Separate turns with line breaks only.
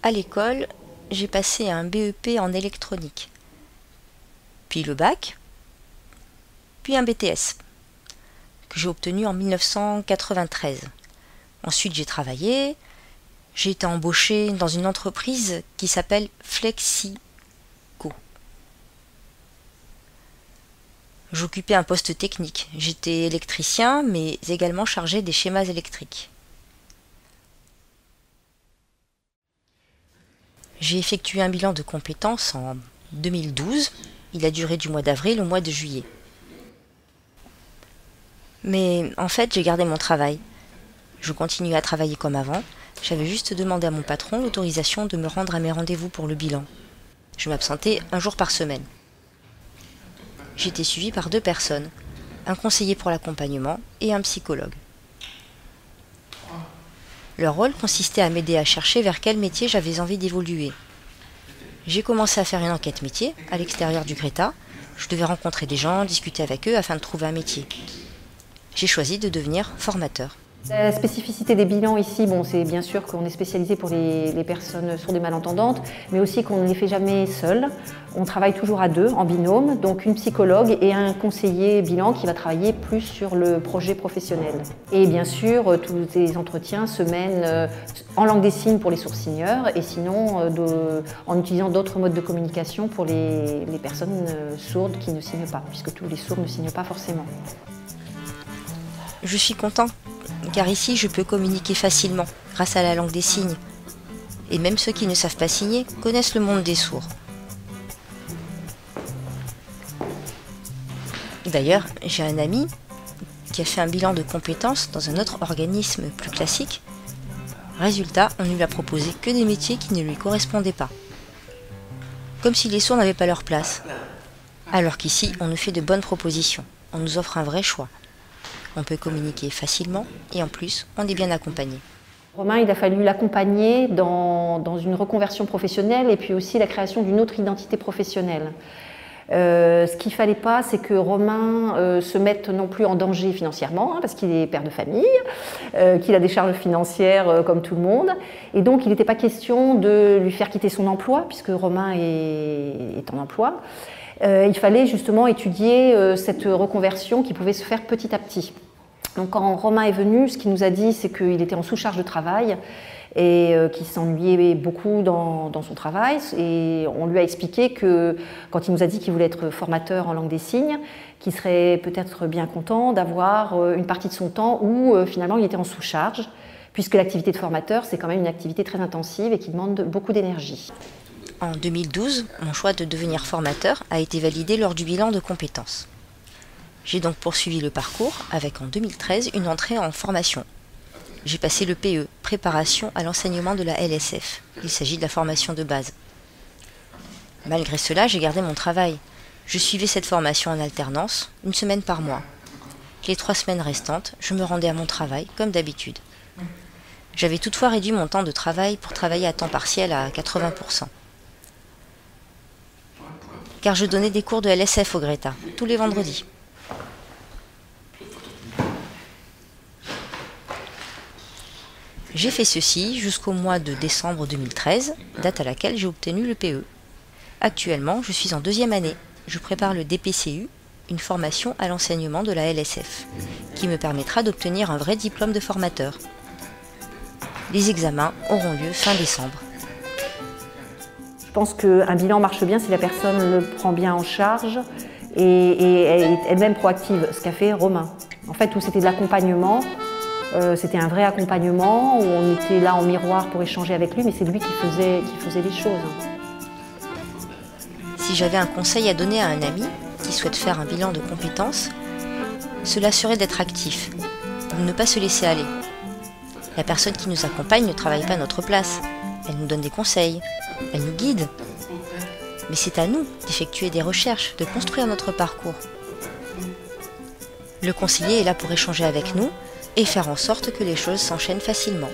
À l'école, j'ai passé un BEP en électronique, puis le bac, puis un BTS, que j'ai obtenu en 1993. Ensuite, j'ai travaillé, j'ai été embauchée dans une entreprise qui s'appelle Flexico. J'occupais un poste technique, j'étais électricien, mais également chargé des schémas électriques. J'ai effectué un bilan de compétences en 2012. Il a duré du mois d'avril au mois de juillet. Mais en fait, j'ai gardé mon travail. Je continuais à travailler comme avant. J'avais juste demandé à mon patron l'autorisation de me rendre à mes rendez-vous pour le bilan. Je m'absentais un jour par semaine. J'étais suivie par 2 personnes, un conseiller pour l'accompagnement et un psychologue. Leur rôle consistait à m'aider à chercher vers quel métier j'avais envie d'évoluer. J'ai commencé à faire une enquête métier à l'extérieur du Greta. Je devais rencontrer des gens, discuter avec eux afin de trouver un métier. J'ai choisi de devenir formateur.
La spécificité des bilans ici, c'est bien sûr qu'on est spécialisé pour les personnes sourdes et malentendantes, mais aussi qu'on ne les fait jamais seuls. On travaille toujours à 2, en binôme, donc une psychologue et un conseiller bilan qui va travailler plus sur le projet professionnel. Et bien sûr, tous les entretiens se mènent en langue des signes pour les sourds-signeurs et sinon en utilisant d'autres modes de communication pour les personnes sourdes qui ne signent pas, puisque tous les sourds ne signent pas forcément.
Je suis content, car ici je peux communiquer facilement grâce à la langue des signes. Et même ceux qui ne savent pas signer connaissent le monde des sourds. D'ailleurs, j'ai un ami qui a fait un bilan de compétences dans un autre organisme plus classique. Résultat, on ne lui a proposé que des métiers qui ne lui correspondaient pas. Comme si les sourds n'avaient pas leur place. Alors qu'ici, on nous fait de bonnes propositions. On nous offre un vrai choix. On peut communiquer facilement et en plus, on est bien accompagné.
Romain, il a fallu l'accompagner dans une reconversion professionnelle et puis aussi la création d'une autre identité professionnelle. Ce qu'il ne fallait pas, c'est que Romain se mette non plus en danger financièrement, parce qu'il est père de famille, qu'il a des charges financières comme tout le monde. Et donc, il n'était pas question de lui faire quitter son emploi, puisque Romain est en emploi. Il fallait justement étudier cette reconversion qui pouvait se faire petit à petit. Donc quand Romain est venu, ce qu'il nous a dit, c'est qu'il était en sous-charge de travail et qu'il s'ennuyait beaucoup dans son travail. Et on lui a expliqué que, quand il nous a dit qu'il voulait être formateur en langue des signes, qu'il serait peut-être bien content d'avoir une partie de son temps où finalement il était en sous-charge, puisque l'activité de formateur, c'est quand même une activité très intensive et qui demande beaucoup d'énergie.
En 2012, mon choix de devenir formateur a été validé lors du bilan de compétences. J'ai donc poursuivi le parcours avec en 2013 une entrée en formation. J'ai passé le PE, préparation à l'enseignement de la LSF. Il s'agit de la formation de base. Malgré cela, j'ai gardé mon travail. Je suivais cette formation en alternance, 1 semaine par mois. Les 3 semaines restantes, je me rendais à mon travail, comme d'habitude. J'avais toutefois réduit mon temps de travail pour travailler à temps partiel à 80%. Car je donnais des cours de LSF au Greta, tous les vendredis. J'ai fait ceci jusqu'au mois de décembre 2013, date à laquelle j'ai obtenu le PE. Actuellement, je suis en 2e année. Je prépare le DPCU, une formation à l'enseignement de la LSF, qui me permettra d'obtenir un vrai diplôme de formateur. Les examens auront lieu fin décembre.
Je pense qu'un bilan marche bien si la personne le prend bien en charge et est elle-même proactive, ce qu'a fait Romain. En fait, où c'était de l'accompagnement C'était un vrai accompagnement où on était là en miroir pour échanger avec lui, mais c'est lui qui faisait les choses.
Si j'avais un conseil à donner à un ami qui souhaite faire un bilan de compétences, cela serait d'être actif, de ne pas se laisser aller. La personne qui nous accompagne ne travaille pas à notre place. Elle nous donne des conseils, elle nous guide. Mais c'est à nous d'effectuer des recherches, de construire notre parcours. Le conseiller est là pour échanger avec nous et faire en sorte que les choses s'enchaînent facilement.